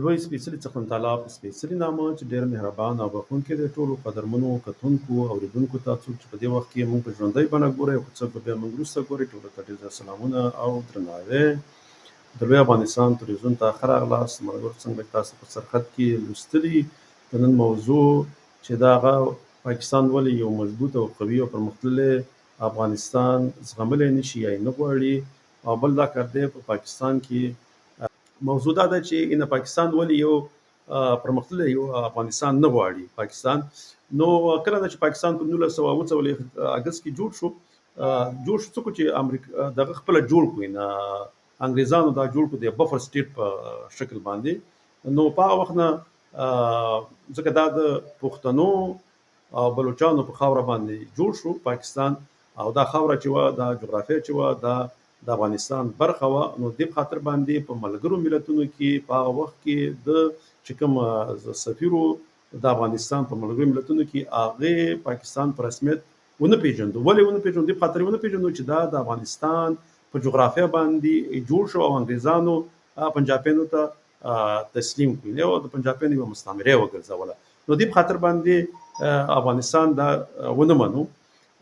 لوی سپېڅلي څښتن تعالی په سپېڅلي نامه چې ډېر مهربان او بښونکی دی ټولو قدرمنو کتونکو اورېدونکو ته څوک چې په دې وخت کې موږ په ژوندۍ بڼه ګورئ او که څوک به بیا موږ وروسته ګورئ ټولو ته ډېر زیات سلامونه او درناوی. د لوی افغانستان تلویزیون ته ښه راغلاست. ملګرو څنګه تاسو په سرحد کې لوستلي د نن موضوع چې دا هغه پاکستان ولې یو مضبوط او قوي او پرمختللی افغانستان زغملی نشي یا یې نه غواړي، او بل دا کار دی په پاکستان کې موضوع دا ده چې ان پاکستان ولې یو پرمختللی یو افغانستان نه غواړي. پاکستان نو کله چې پاکستان په 1948 اگست کې جوړ شو څوک چې امریکا دغه خپل جوړ کړی نه انګريزانو دا جوړ کړ د بفر سټیټ په شکل باندې. نو په هغه وخت نه ځکه دا د پښتنو او بلوچستان په خاور باندې جوړ شو پاکستان، او دا خاور چې و دا جغرافیه چې و دا د افغانستان برخه و. نو د خاطر باندې په ملګرو ملتونو کې په هغه وخت کې د چې کوم سفیرو د افغانستان په ملګرو ملتونو کې هغه پاکستان په رسمیت ونه پیژندو. ولې ونه پیژندو؟ د خاطر ونه پیژندو چې دا د افغانستان په جغرافیه باندې جوړ شو او انګريزانو پنجابیانو ته تسلیم کړی او د پنجابیانو یو مستعمره وګرځوله. نو د خاطر باندې افغانستان دا ونه منو.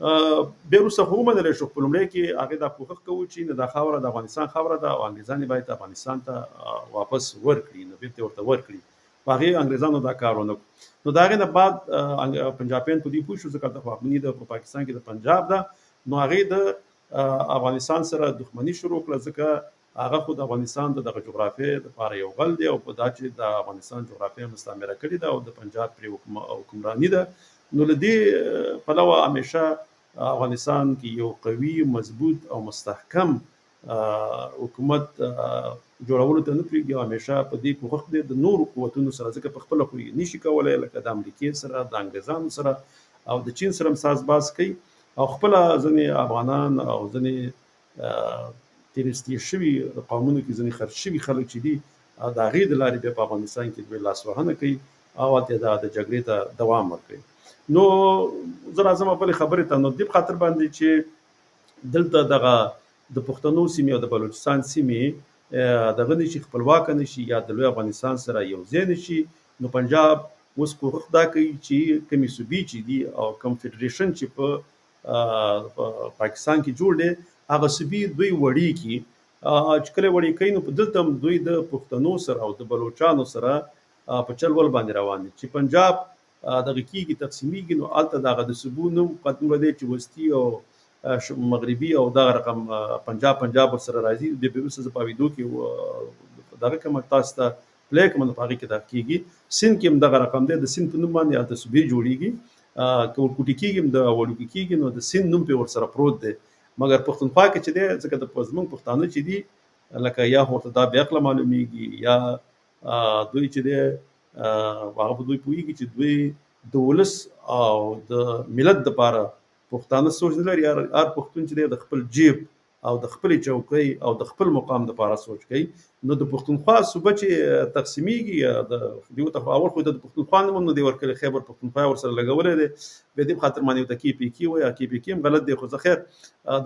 بیا وروسته خو ومنلی شو په لومړی کې هغې دا کوښښ کوو چې نه دا خاوره د افغانستان خاوره ده او انګریزان یې باید افغانستان ته واپس ورکړي، نو بیرته ورته ورکړي. په هغې انګریزانو دا کار ونه کړو. نو د هغې نه بعد پنجابیان په دې پوه شو ځکه د خواخوږي د په پاکستان کې د پنجاب ده، نو هغې د افغانستان سره دښمني شروع کړه ځکه هغه خو د افغانستان د دغه جغرافیې لپاره یو غل دی او په دا چې د افغانستان جغرافیه مستعمره کړې ده او د پنجاب پرې حکمراني ده. نو له دې پلوه همیشه افغانستان کې یو قوي مضبوط او مستحکم حکومت جوړولو ته نه پرېږدي او همیشه په دې کوښښ دی د نورو قوتونو سره، ځکه په خپله خو یې نشي کولی لکه د امریکې سره د انګریزانو سره او د چین سره هم سازباز کوي او خپله ځینې افغانان او ځینې تیرستي شوي قومونو کې ځینې خرڅ شوي خلک چې دي د هغې د لارې بیا په افغانستان کې دوی لاسوهنه کوي او هلته د جګړې ته دوام ورکوي. نو زه راځم بلې خبرې ته. نو دې په خاطر باندې چې دلته دغه د پښتنو سیمې او د بلوچستان سیمې دغه نشي خپلواکه نشي یا د لوی افغانستان سره یو ځای نشي، نو پنجاب اوس کوښښ دا کوي چې کومې صوبې چې دي او کوم فدریشن چې په پاکستان کې جوړ دی هغه صوبې دوی وړي کړي. چې کله وړي کوي نو په دلته هم دوی د پښتنو سره او د بلوچانو سره په چل ول باندې روان دي چې پنجاب دغه کېږي تقسیمیږي. نو هلته دغه د صوبو نوم دومره دی چې وسطي او مغربي او دغه رقم پنجاب ورسره راځي. د وروسته زه په اورېدو کې دغه کومه تاسو ته پلی کوم نو په هغې کې دغه کېږي. سیند کې هم دغه رقم دی، د سیند په نوم باندې هلته صوبې جوړېږي. که ورکوټي کېږي هم د وړوکي کېږي نو د سیند نوم پرې ورسره پروت دی. مګر پښتونخوا کې چې دی ځکه د زموږ پښتانه چې دي لکه یا ورته دا بې عقله معلومیږي یا دوی چې دی هغه په دوی پوهېږي چې دوی د ولس او د ملت دپاره پښتانه سوچ نه لري. هر پښتون چې دی د خپل جیب او د خپلې چوکۍ او د خپل مقام دپاره سوچ کوي. نو د پښتونخوا صوبه چې تقسیمیږي د دیو ته اول خو د پښتونخوا نوم نه دی ورکړی، خیبر پښتونخوا ورسره لګولی دی. بیا دې په خاطر باندې ورته KPK وایي، KPK هم غلط دی خو زه خیر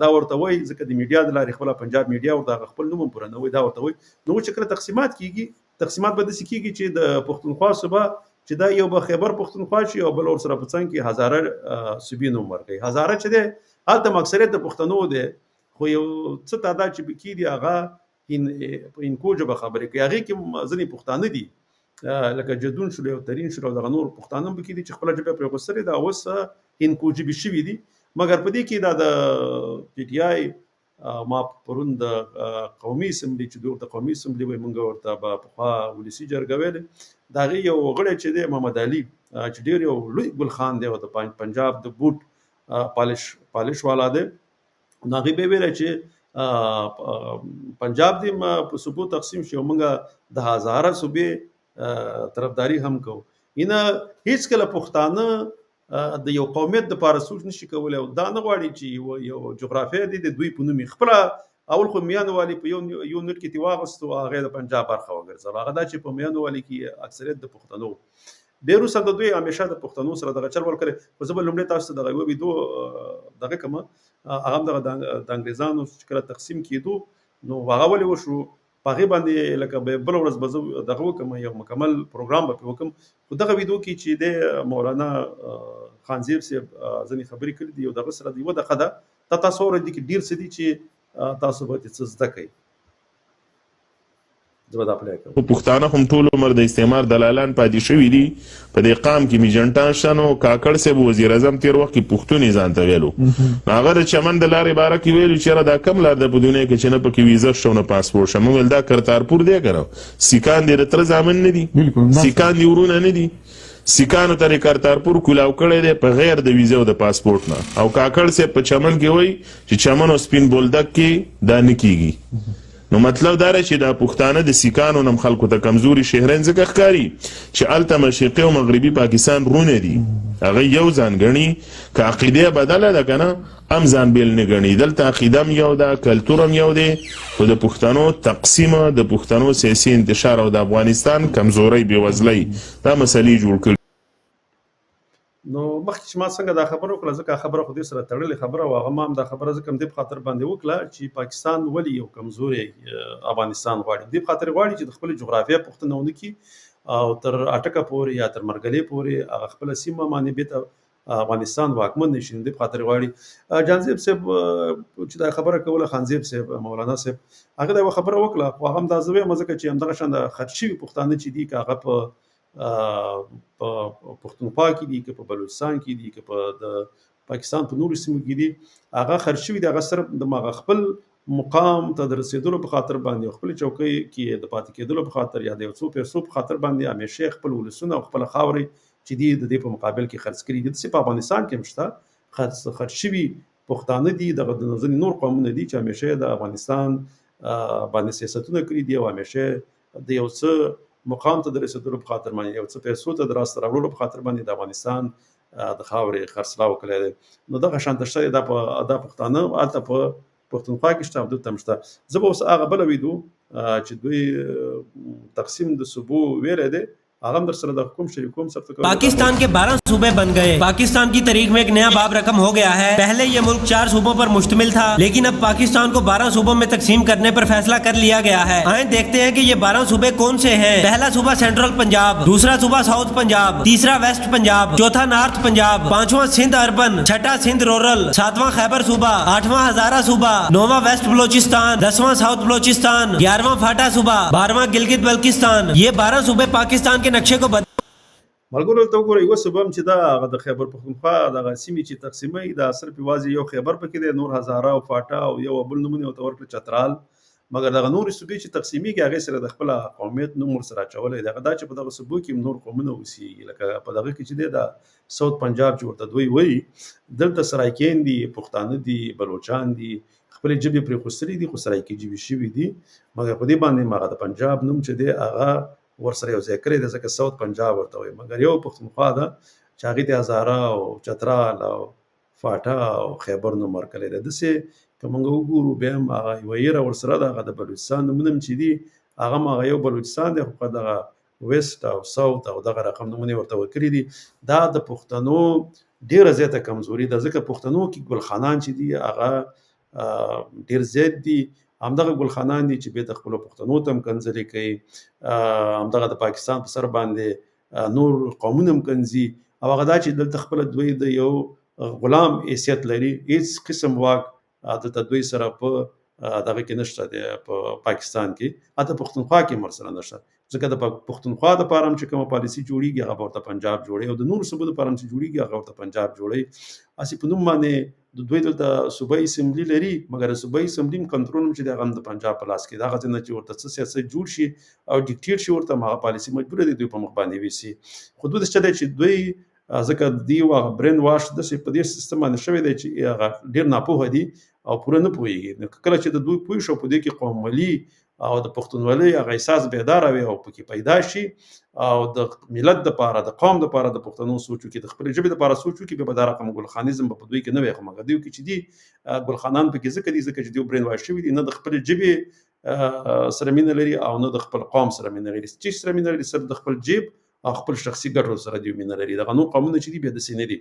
دا ورته وایي ځکه د میډیا د لارې خپله پنجاب میډیا ورته هغه خپل نوم هم پوره نه وایي، دا ورته وایي. نو چې کله تقسیمات کېږي تقسیمات به داسې کېږي چې د پښتونخوا صوبه چې دا یو به خیبر پښتونخوا شي او بل ورسره په څنګ کې هزاره صوبې نوم ورکوي. هزاره چې دی هلته اکثریت د پښتنو دی خو یو څه تعداد چې پکې دي هغه په هندکو ژبه خبرې کوي. هغې کې ځینې پښتانه دي لکه جدون شول او ترین شول او دغه نور پښتانه هم پکې دي چې خپله ژبه پرې غوڅتلې ده، اوس هندکو ژبې شوي دي. مګر په دې کې دا د PTI ما پرون د قومي اسمبلي چې دوی ورته قومي اسمبلي وایي، موږ ورته به پخوا ولسي جرګه ویلې، د هغې یو غړی چې دی محمد علي چې ډېر یو لوی ګلخان دی او د پنجاب د بوټ پالش والا دی. نو هغې به یې ویلی چې پنجاب دې په صوبو تقسیم شي او موږ د هزاره صوبې طرفداري هم کوو. اینه هېڅکله پښتانه د یو قومیت دپاره سوچ نشي کولی او دا نه غواړي چې یو جغرافیه دی د دوی په نوم یې خپله اول خو میانو والي په یو نوټ کې ترې واغوستو او هغه د پنجاب برخه وګرځول. هغه دا چې په میانو والي کې اکثریت د پښتنو ډېر وروسته د دوی همیشه د پښتنو سره دغه چل ول کړی. خو زه به لومړی تاسو ته دغه وویدو دغه کومه هغه هم دغه د انګریزانو چې کله تقسیم کېدو نو هغه ولې وشو په هغې باندې لکه بله ورځ به زه دغه وکړم یو مکمل پروګرام به پرې وکړم. خو دغه ویډیو کې چې د مولانا خانزیب صاحب ځینې خبرې کړي دي یو دغه سره د یوه دغه ده دا تاسو اورئ دي کې ډېر څه دي چې تاسو به څه زده کوئ. پښتانه هم ټول عمر د استعمار دلالان پاتې شوي دي. په دې قام کې میجنټان شته نو کاکړ صاحب وزیر اعظم تېر وخت کې پښتون یې ځان ته ویلو. هغه د چمن د لارې باره کې ویلو چې یاره دا کم لار ده په دنیا کې چې نه پکې ویزه شته او نه پاسپورټ شته. موږ ویل دا کرتارپور دی که نه؟ سیکان دې د تره زامن نه دي، سیکان دې ورونه نه دي. سیکانو ته کرتارپور کولاو کړی دی په غیر د ویزه او د پاسپورټ نه. او کاکړ صاحب په چمن کې وایي چې چمن او سپین بولدک کې دا نه کېږي. نو مطلب دا دی چې دا پښتانه د سیکانو نم خلکو ته کمزوري شهرین ځکه ښکاري چې هلته مشرقي او مغربي پاکستان رونه دي، هغه یو ځان ګڼي. که عقیده بدله ده که نه هم ځان بیل نه ګڼي. دلته عقیده هم یو ده، کلتور هم یو دی، خو د پښتنو تقسیم، د پښتنو سیاسي انتشار او د افغانستان کمزورۍ بېوزلۍ دا مسلې جوړ کړي. نو مخکې چې ما څنګه دا خبره وکړه ځکه خبره خو دې سره تړلې خبره وه، هغه ما هم دا خبره ځکه هم دې په خاطر باندې وکړه چې پاکستان ولې یو کمزوری افغانستان غواړي. دې په خاطر غواړي چې د خپلې جغرافیه پوښتنه ونه کړي او تر اټکه پورې یا تر مرګلې پورې هغه خپله سیمه باندې بېرته افغانستان واکمن نه شي. دې په خاطر غواړي. جانزیب صاحب چې دا خبره کوله، خانزیب صاحب، مولانا صاحب، هغه دا یوه خبره وکړه، خو هغه هم دا زه وایم ځکه چې همدغه شان د خرڅ شوي پښتانه چې دي که هغه په پښتونخوا کې دي که په بلوچستان کې دي که په د پاکستان په نورو سیمو کې دي، هغه خرڅ شوي دي. هغه صرف د خپل مقام ته د رسېدلو په خاطر باندې او خپل چوکۍ کې د پاتې کېدلو په خاطر یا د یو څو پیسو په خاطر باندې همیشه خپل ولسونه او خپل خاورې چې دي د دې په مقابل کې خرڅ کړي دي. داسې په افغانستان کې هم شته خرڅ شوي پښتانه دي، دغه د ځینې نور قومونه دي چې همیشه د افغانستان باندې سیاستونه کړي دي او همیشه د یو څه مقام ته د رسېدلو په خاطر باندې، یو څه پیسو ته د راسته راوړلو په خاطر باندې د افغانستان د خاورې خرڅلاو کړی دی. نو دغه شانته شته دا پښتانه هلته په پښتونخوا کې شته او دلته هم شته. زه به اوس هغه بله ویډیو چې دوی تقسیم د صوبو ویلی دی आगम दरअसल पाकिस्तान के 12 सूबे बन गए। पाकिस्तान की तारीख में एक नया बाब रकम हो गया है। पहले ये मुल्क 4 सूबों पर मुश्तमिल था, लेकिन अब पाकिस्तान को 12 सूबों में तकसीम करने पर फैसला कर लिया गया है। आए देखते हैं कि ये 12 सूबे कौन से हैं। पहला सूबा सेंट्रल पंजाब, दूसरा सूबा साउथ पंजाब, तीसरा वेस्ट पंजाब, चौथा नॉर्थ पंजाब, पांचवा सिंध अर्बन, छठा सिंध रूरल, सातवां खैबर सूबा, आठवां हजारा सूबा, नौवां वेस्ट बलोचिस्तान, 10वां साउथ बलोचिस्तान, 11वां फाटा सूबा, 12वां गिलगित बल्किस्तान। ये 12 सूबे पाकिस्तान नक्शे को ملګرو ته وګورئ. یوه صوبه هم چې دا هغه د خیبر پښتونخوا دغه سیمې چې تقسیموي دا صرف یوازې یو خیبر پکې دی، نور هزاره او فاټا او یو بل نومونه ورته ورکړه چترال. مګر دغه نورې صوبې چې تقسیمیږي هغې سره د خپله قومیت نوم ورسره اچولی دی. هغه دا چې په دغه صوبو کې نور قومونه اوسېږي، لکه په دغه کې چې دی دا ساوت پنجاب چې ورته دوی وایي، دلته سرایکین دي، پښتانه دي، بلوچان دي، خپلې ژبې پرې خوستلي دي خو سرایکي ژبې شوي دي. مګر په دې باندې هغه د پنجاب نوم چې دی هغه ورسره یو ځای کړی دی ځکه ساوت پنجاب ورته وایي. مګر یو پښتونخوا ده چې هغې ته هزاره او چترال او فاټا او خیبر نوم ورکړی دی. داسې که موږ وګورو بیا هم هغه یوه ایره ورسره ده، هغه د بلوچستان نومونه هم چې دي هغه هم هغه یو بلوچستان دی، خو په دغه ویسټ او ساوت او دغه رقم نومونه یې ورته ورکړي دي. دا د پښتنو ډېره زیاته کمزوري ده، ځکه پښتنو کې ګلخانان چې دي هغه ډېر زیات دي. همدغه ګلخانان دي چې بېرته خپلو پښتنو ته هم کنځلې کوي، همدغه د پاکستان په سر باندې نور قومونه هم کنځي. او هغه دا چې دلته خپله دوی د یو غلام حیثیت لري، هېڅ قسم واک دلته دوی سره په دغه کې نشته دی په پاکستان کې، حتی پښتونخوا کې هم ورسره نشته. ځکه د پښتونخوا دپاره هم چې کومه پالیسي جوړېږي هغه به ورته پنجاب جوړوي، او د نورو صوبو دپاره هم چې جوړېږي هغه ورته پنجاب جوړوي. هسې په نوم باندې دوی دلته صوبایي اسمبلي لري، مګر صوبایي اسمبلي هم کنټرول هم چې دی هغه هم د پنجاب په لاس کې ده. هغه ځای نه چې ورته څه سیاست جوړ شي او ډیکټیټ شي ورته هغه پالیسي مجبوره دی دوی په مخ باندې ویسي. خو دوی داسې دی چې دوی ځکه دوی هغه برین واش داسې په دې سیستم باندې شوی دی چې هغه ډېر ناپوهه دي او پوره نه پوهېږي. نو کله چې د دوی پوه شو په دې کې قومولي او د پښتونولۍ هغه احساس بیداره وي او پکې پیدا شي او د ملت دپاره د قوم دپاره د پښتنو سوچ وکړي، د خپلې ژبې دپاره سوچ وکړي، بیا به دا رقم ګلخانیزم به په دوی کې نه وي. خو مګر دوی کې چې دي ګلخانان پکې ځکه دي ځکه چې دوی برین واش شوي دي، نه د خپلې ژبې سره مینه لري او نه د خپل قوم سره مینه لري. چې سره مینه لري صرف د خپل جیب او خپل شخصي ګټو سره دوی مینه لري. دغه نور قومونه چې دي بیا داسې نه دي.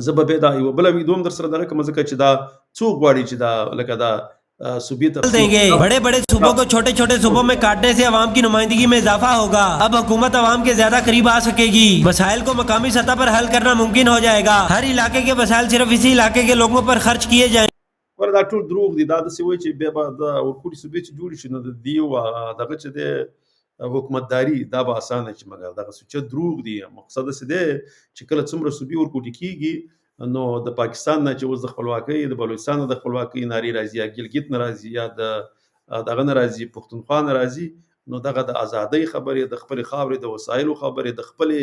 زه به بیا دا یوه بله ویډیو هم در سره دغه کړم ځکه چې دا څوک غواړي چې دا لکه دا सूबी तकसीम देंगे। बड़े बड़े सूबों को छोटे छोटे सूबों में काटने से अवाम की नुमाइंदगी में इजाफा होगा। अब हुकूमत अवाम के ज्यादा करीब आ सकेगी। मसाइल को मकामी सतह पर हल करना मुमकिन हो जाएगा। हर इलाके के मसाइल सिर्फ इसी इलाके के लोगों पर खर्च किए जाएंगे। ور دا ټول دروغ دي دا داسې وایي چې بیا به د ورکوټي صوبې چې جوړې شي نو د دې دغه چې دی حکومتداري دا به اسانه شي، مګر دغه سوچه دروغ دي. مقصد داسې دی چې کله څومره صوبې ورکوټي کېږي نو د پاکستان نه چې اوس د خپلواکۍ د بلوچستان نه د خپلواکۍ نارې راځي یا ګلګت نه راځي یا د دغه نه راځي پښتونخوا نه راځي، نو دغه د ازادۍ خبرې، د خپلې خاورې د وسایلو خبرې، د خپلې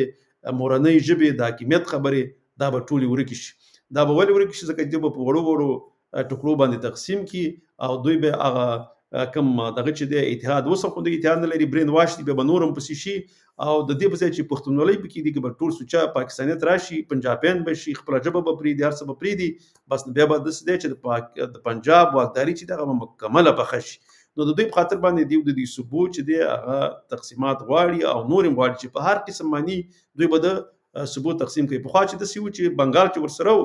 مورنۍ ژبې د حاکمیت خبرې دا به ټولې ورکې شي. دا به ولې ورکې شي؟ ځکه دوی به په وړو وړو ټکرو باندې تقسیم کی او دوی به هغه کم دغه چې د اتحاد اوس خو د اتحاد نه لري، برین واش دی به نورم پسې شي او د دې په ځای چې پښتونولۍ پکې دي کې به ټول سوچا پاکستانیت راشي، پنجابیان به شي، خپل ژبه به پرېږدي، هر څه به پرېږدي، بس بیا به داسې دی چې د پنجاب واکداري چې دغه مکمله پخه شي. نو د دوی په خاطر باندې دی د دې صوبو چې دی هغه تقسیمات غواړي او نور هم غواړي چې په هر قسم باندې دوی به د صوبو تقسیم کوي. پخوا چې داسې و چې بنګال چې ورسره و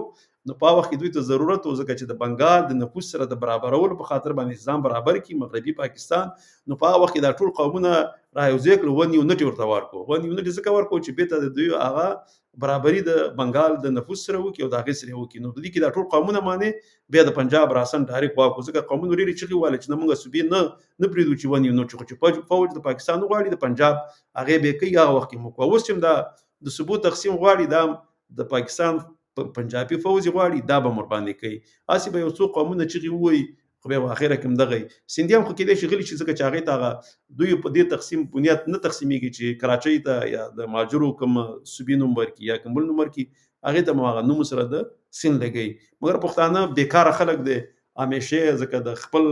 نو په وخت کې دوی ته ضرورت و ځکه چې د بنګال د نفوس سره د برابرولو په خاطر باندې ځان برابر کړي مغربي پاکستان، نو په وخت کې دا ټول قومونه رايوځای کړل، 1 یونټ ورته ورکړو. 1 یونټ ځکه ورکړو چې بیرته د دوی هغه برابري د بنګال د نفوس سره وکړي او د هغې سره وکړي. نو د دې کې دا ټول قومونه باندې بیا د پنجاب راسن ډایرکټ واکړو، ځکه قومونه ډېرې چغې وهلې چې نه موږ صوبې نه پرېږدو چې 1 یونټ چې فوج د پاکستان وغواړي د پنجاب هغې به یې کوي، هغه وخت کې موږ کوو. اوس چې هم دا د صوبو تقسیم غواړي دا د پاکستان پنجابي فوج غواړي، دا به مور باندې کوي. هسې به یو څو قومونه چغې ووایي خو بیا په اخره کې هم دغه سیندیان خو کېدای شي غلي شي، ځکه چې هغې ته هغه دوی په دې تقسیم بنیاد نه تقسیمیږي چې کراچۍ ته یا د مهاجرو کوم صوبې نوم ورکړي یا کوم بل نوم ورکړي، هغې ته مو هغه نوم سره د سین لګوي. مګر پښتانه بیکاره خلک دی همیشه، ځکه د خپل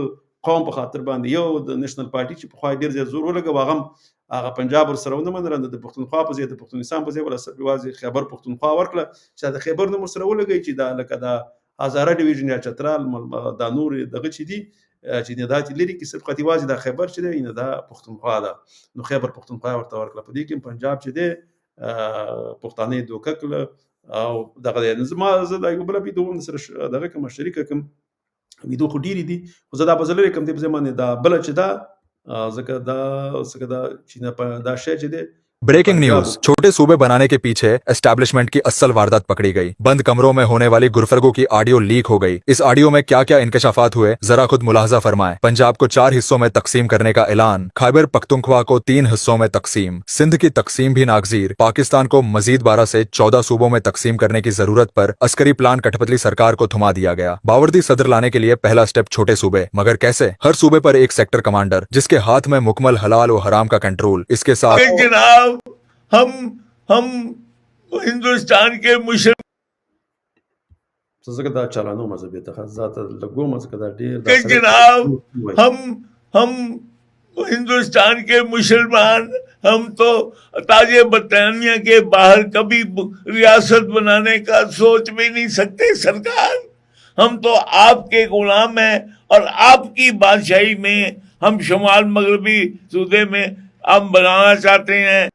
قوم په خاطر باندې یو د نیشنل پارټي چې پخوا ډېر زیات زور ولګوه هغه هغه پنجاب ورسره ونه منله، د پښتونخوا په ځای د پښتونستان په ځای ولا یوازې خیبر پښتونخوا ورکړه چې د خیبر نوم ورسره ولګوي چې دا لکه د هزاره ډیویژن یا چترال دا نور دغه چې دي چې نه داتې لري کې صرف یوازې دا خیبر چې دی نه دا پښتونخوا ده، نو خیبر پښتونخوا ورته ورکړه. په دې کې پنجاب چې دی پښتانه یې دوکه کړله او دغه دی. زه دا یو بله ویډیو هم سره دغه کوم شریکه کوم ویډیو خو ډېرې دي خو زه دا به زه لرې کوم دې په ځای باندې دا بله چې دا ځکه دا چې دا شی چې دی ब्रेकिंग न्यूज, छोटे सूबे बनाने के पीछे एस्टैब्लिशमेंट की असल वारदात पकड़ी गई। बंद कमरों में होने वाली गुरफरगो की ऑडियो लीक हो गई। इस ऑडियो में क्या क्या इंकशाफात हुए जरा खुद मुलाहजा फरमाएं। पंजाब को 4 हिस्सों में तकसीम करने का ऐलान, खैबर पख्तूनख्वा को 3 हिस्सों में तकसीम, सिंध की तकसीम भी नागजीर, पाकिस्तान को मजीद 12 से 14 सूबों में तकसीम करने की जरूरत पर अस्करी प्लान कठपुतली सरकार को थमा दिया गया। बावर्दी सदर लाने के लिए पहला स्टेप छोटे सूबे, मगर कैसे? हर सूबे पर एक सेक्टर कमांडर जिसके हाथ में मुकम्मल हलाल और हराम का कंट्रोल। इसके साथ हम हिंदुस्तान के मुस्लिम ځکه دا چالانو مذهبي ته ذات لګو ځکه دا ډېر के जनाब हम हिंदुस्तान के मुसलमान हम तो ताजे बरतानिया के बाहर कभी रियासत बनाने का सोच भी नहीं सकते सरकार। हम तो आपके गुलाम हैं और आपकी बादशाही में हम शुमाल मगरबी सूबे में हम बनाना चाहते हैं।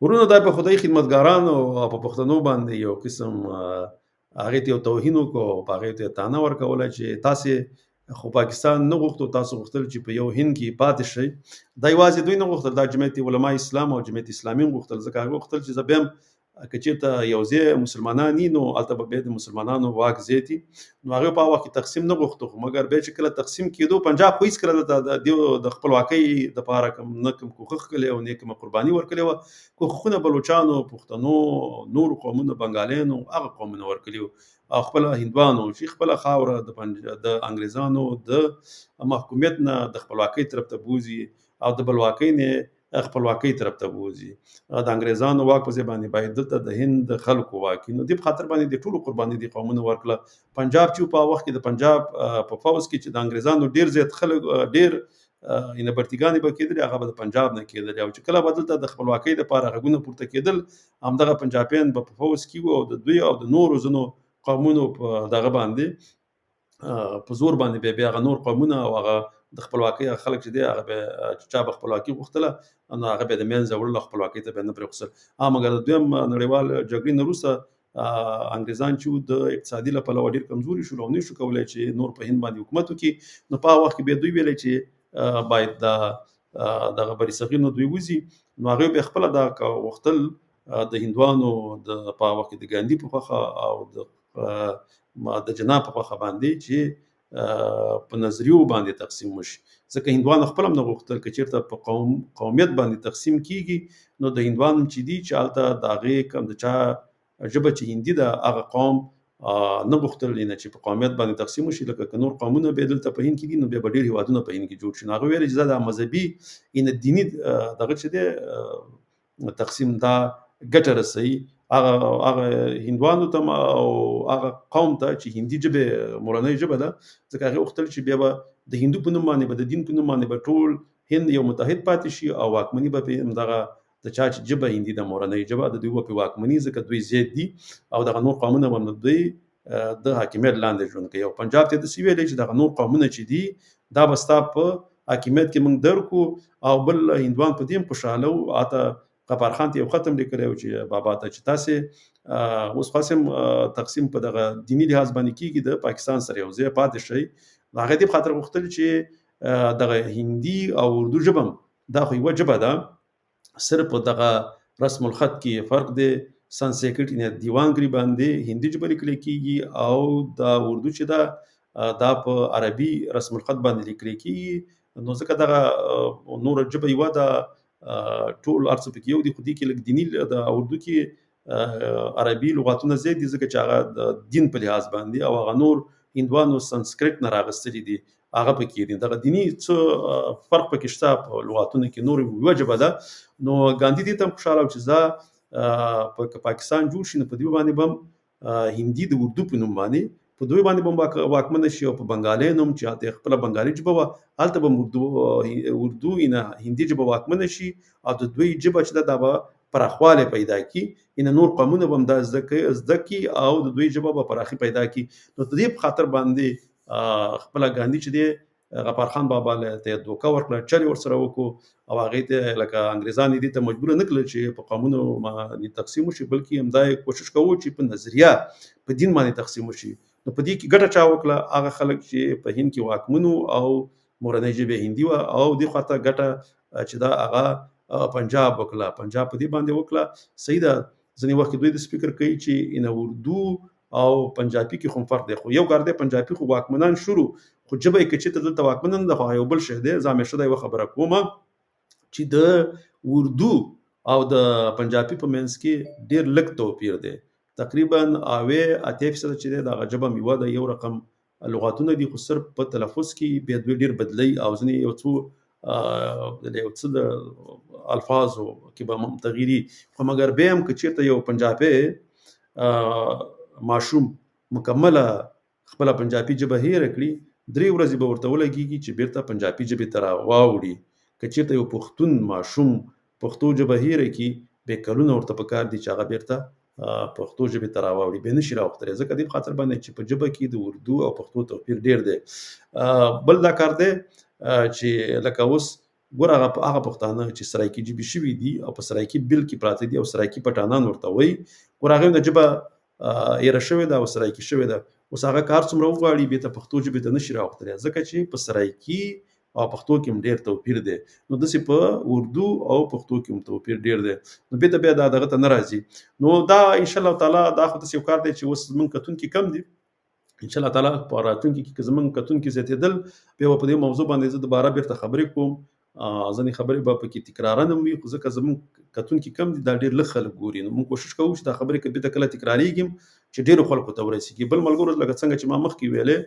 ورونه دا په خدای خدمتګارانو او په پښتنو باندې یو قسم هغې ته یو توهین وکړو، په هغې ته یې طعنه ورکوله چې تاسې خو پاکستان نه غوښتو، تاسو غوښتل چې په یو هند کې پاتې شئ. دا یوازې دوی نه غوښتل، دا جمعیت علما اسلام او جمعیت اسلامي هم غوښتل، ځکه هغه غوښتل چې زه بیا هم که چېرته یو ځای مسلمانان وي نو هلته به بیا د مسلمانانو واک زیات وي. نو هغې په هغه وخت کې تقسیم نه غوښتو، خو مګر بیا چې کله تقسیم کېدو پنجاب خو هېڅکله د خپلواکۍ دپاره نه کوم کوښښ کړی او نه کومه قرباني ورکړې وه. کوښښونه بلوچانو، پښتنو، نورو قومونو، بنګالیانو، هغه قومونه ورکړي وو او خپله هندوانو چې خپله خاوره د انګریزانو د محکومیت نه د خپلواکۍ طرف ته بوځي او د بلواکۍ نه خپلواکۍ طرف ته بوځي. د انګریزانو واک په ځای باندې باید دلته د هند خلکو واک وي. نو دې په خاطر باندې د ټولو قرباني دې قومونه ورکړه. پنجاب چې په وخت کې د پنجاب په فوز کې چې د انګریزانو ډېر زیات خلک ډېر برتګانې به کېدلې، هغه به د پنجاب نه کېدلې، او چې کله به دلته د خپلواکۍ دپاره غږونه پورته کېدل همدغه پنجابیان به په فوز کې وو او د دوی او د نورو ځینو قومونو په دغه باندې په زور باندې بیا هغه نور قومونه او هغه د خپلواکۍ خلک چې دی هغه به چا به خپلواکي غوښتله نو هغه به د منځه وړل، خپلواکۍ ته به نه پرېښودل. مګر د دویم نړیوال جګړې نه وروسته انګریزان چې د اقتصادي له پلوه ډېر کمزوري شول او نه شو کولی چې نور په هند باندې حکومت وکړي، نو په هغه وخت کې بیا دوی ویلې چې باید دغه بر صغیر نه دوی وځي. نو هغوی بیا خپله دا غوښتل د هندوانو په هغه وخت کې د ګاندي په خوښه او د جنا په خوښه باندې چې په نظریو باندې تقسیم وشي، ځکه هندوانو خپل هم نه غوښتل که چېرته په قومیت باندې تقسیم کېږي نو د هندوانو چې دي چې هلته د هغې کوم د چا ژبه چې هندي ده هغه قوم نه غوښتل چې په قومیت باندې تقسیم وشي، لکه که نور قومونه بیا دلته په هند کې دي نو بیا به ډېر هېوادونه په هند کې جوړ شي. نو هغوی ویل چې دا مذهبي دیني دغه چې دی تقسیم دا ګټه رسوي هغه هندوانو ته او هغه قوم ته چې هندي ژبه مورنۍ ژبه ده، ځکه هغې غوښتل چې بیا به د هندو په نوم باندې به د دین په نوم باندې به ټول هند یو متحد پاتې شي او واکمني به په همدغه د چا چې ژبه هندي د مورنۍ ژبه د دوی به په واکمني، ځکه دوی زیات دي او دغه نور قومونه به دوی د حاکمیت لاندې ژوند کوي. او پنجاب ته داسې ویلی چې دغه نور قومونه چې دي دا به ستا په حاکمیت کې موږ درکو. او بل هندوان په دې هم خوشحاله وو، هلته غفار خان ته یو خط هم لیکلی و چې بابا ته چې تاسې اوس خاص تقسیم په دغه دیني لحاظ باندې کېږي د پاکستان سره یو ځای پاتې شئ. د هغې دې په خاطر غوښتل چې دغه هندي او اردو ژبه دا خو یوه ژبه ده، صرف دغه رسم الخط کې فرق دی، سانسکریټ دیوانګري باندې هندي ژبه لیکل کېږي او د اردو چې ده دا په عربي رسم الخط باندې لیکل کېږي. نو ځکه دغه نور ژبه یوه ده ټول هر څه پکې یو دي، خو دې کې لږ دیني د اردو کې عربي لغاتونه زیات دي ځکه چې هغه د دین په لحاظ باندې او هغه نور هندوانو سانسکریټ نه راغستلي دي هغه پکې دي. دغه دیني څه فرق پکې شته په لغاتونو کې، نور یوه ژبه ده. نو ګاندي دې ته هم خوشحاله و چې زه په پاکستان جوړ شي نو په دوی باندې به هم هندي د اردو په نوم باندې په دوی باندې به هم واکمنه شي او په بنګالۍ نوم چې هلته خپله بنګالي ژبه وه هلته به اردو هندي ژبه واکمنه شي او د دوی ژبه چې ده دا به پراخوالی پیدا کړي، نور قومونه به هم دا زده کړي او د دوی ژبه به پراخي پیدا کړي. نو د دې په خاطر باندې خپله ګاندي چې دی غفار خان بابا ته یې دوکه ورکړه، چل یې ورسره وکړو او هغې ته لکه انګریزان یې دې ته مجبوره نه کړل چې په قومونو باندې تقسیم وشي، بلکې همدا یې کوشش کوو چې په نظریه په دین باندې تقسیم وشي. نو په دې کې ګټه چا وکړه؟ هغه خلک چې په هند کې واکمن او مورنۍ ژبه هندي وه، او دې خوا ته ګټه چې دا هغه پنجاب وکړه، پنجاب په دې باندې وکړه. صحیح ده، ځینې وخت دوی داسې فکر کوي چې اردو او پنجابي کې خو فرق دی، خو یو کار دی پنجابي خو واکمنان شروع خو ژبه یې که چېرته دلته واکمنان ده خو یو بل شی دی. زه همیشه دا یوه خبره کوم چې د اردو او د پنجابي په منځ کې ډېر لږ توپیر دی، تقریبا 80% چې دی دغه ژبه هم یوه ده، یو رقم لغاتونه دي، خو صرف په تلفظ کې بیا دوی ډېر بدلوي او ځینې یو څه د الفاظو کې به هم تغییري. خو مګر بیا هم که چېرته یو پنجابی ماشوم مکمله خپله پنجابي ژبه هېره کړي 3 ورځې به ورته ولګېږي چې بیرته پنجابي ژبې ته راواوړي. که چېرته یو پښتون ماشوم پښتو ژبه هېره کړي بیا کلونه ورته پکار دي چې هغه بیرته پښتو ژبې ته راواوړي، بیا نشي راوختلی، ځکه دې په خاطر باندې چې په ژبه کې د اردو او پښتو توپیر ډېر دی. بل دا کار دی چې لکه اوس ګوره هغه پښتانه چې سرایکي ژبې شوي دي او په سرایکي بل کې پراته دي او سرایکي پټانان ورته وایي، ګوره هغوی نه ژبه هېره شوې ده او سرایکي شوې ده. اوس هغه کار څومره وغواړي بېرته پښتو ژبې ته نشي راوختلی، ځکه چې په سرایکي او پښتو کې هم ډېر توپیر دی. نو داسې په اردو او پښتو کې هم توپیر ډېر دی، نو بیرته بیا دا دغه ته نه راځي. نو دا انشاءالله تعالی دا خو داسې یو کار دی چې اوس زموږ کتونکي کم دي، انشاءالله تعالی په راتلونکي کې که زموږ کتونکي زیاتېدل بیا به په دې موضوع باندې زه دوباره بیرته خبرې کوم، ځینې خبرې به پکې تکرارا هم وي، خو ځکه زموږ کتونکي کم دي دا ډېر لږ خلک ګوري، نو موږ کوشش کوو چې دا خبرې که بیرته کله تکرارېږي چې ډېرو خلکو ته ورسېږي. بل ملګرو لکه څنګه چې ما مخکې ویلې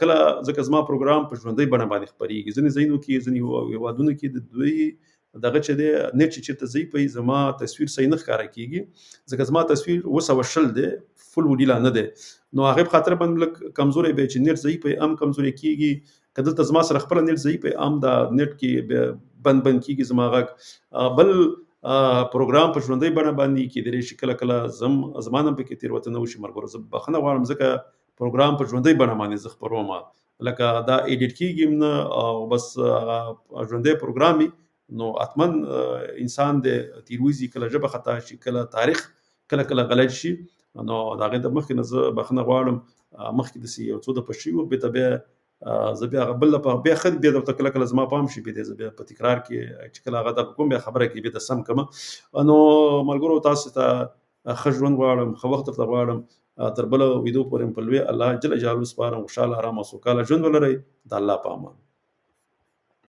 کله ځکه زما پروګرام په ژوندۍ بڼه باندې خپرېږي، ځینې ځایونو کې ځینې هېوادونو کې د دوی دغه چې دی نیټ چې چېرته ځي پي زما تصویر صحیح نه ښکاره کېږي، ځکه زما تصویر 220 دی، فل وډي لا نه دی، نو هغې په خاطر باندې لږ کمزوری دی چې نیټ ځي پي هم کمزوری کېږي. که دلته زما سره خپله نیټ ځي پي هم دا نیټ کې بند کېږي زما غږ. بل پروګرام په ژوندۍ بڼه باندې کېدلی شي کله کله زما نه پکې تېروتنه وشي، ملګرو زه بخښنه غواړم ځکه پروګرام په ژوندۍ بڼه باندې زه خپروم، لکه دا ایډیټ کېږي نه او بس ژوندی پروګرام وي، نو حتما انسان د تېروځي، کله ژبه خطا شي، کله تاریخ کله غلط شي، نو د هغې د مخکې نه زه بخښنه غواړم. مخکې داسې یو څه د پشي وو، بېرته بیا زه بیا هغه بل لپاره بیا ښه بیا درته کله کله زما پام شي، بیا زه بیا په تکرار کې چې کله هغه دغه کوم بیا خبره کې بیا سم کړم. نو ملګرو تاسو ته ښه ژوند غواړم، ښه وخت درته غواړم. تر بله ویدو پورې په لوی الله جل جلاله سپارم. خوشحاله، ارام او سوکاله ژوند ولرئ. د الله په امان.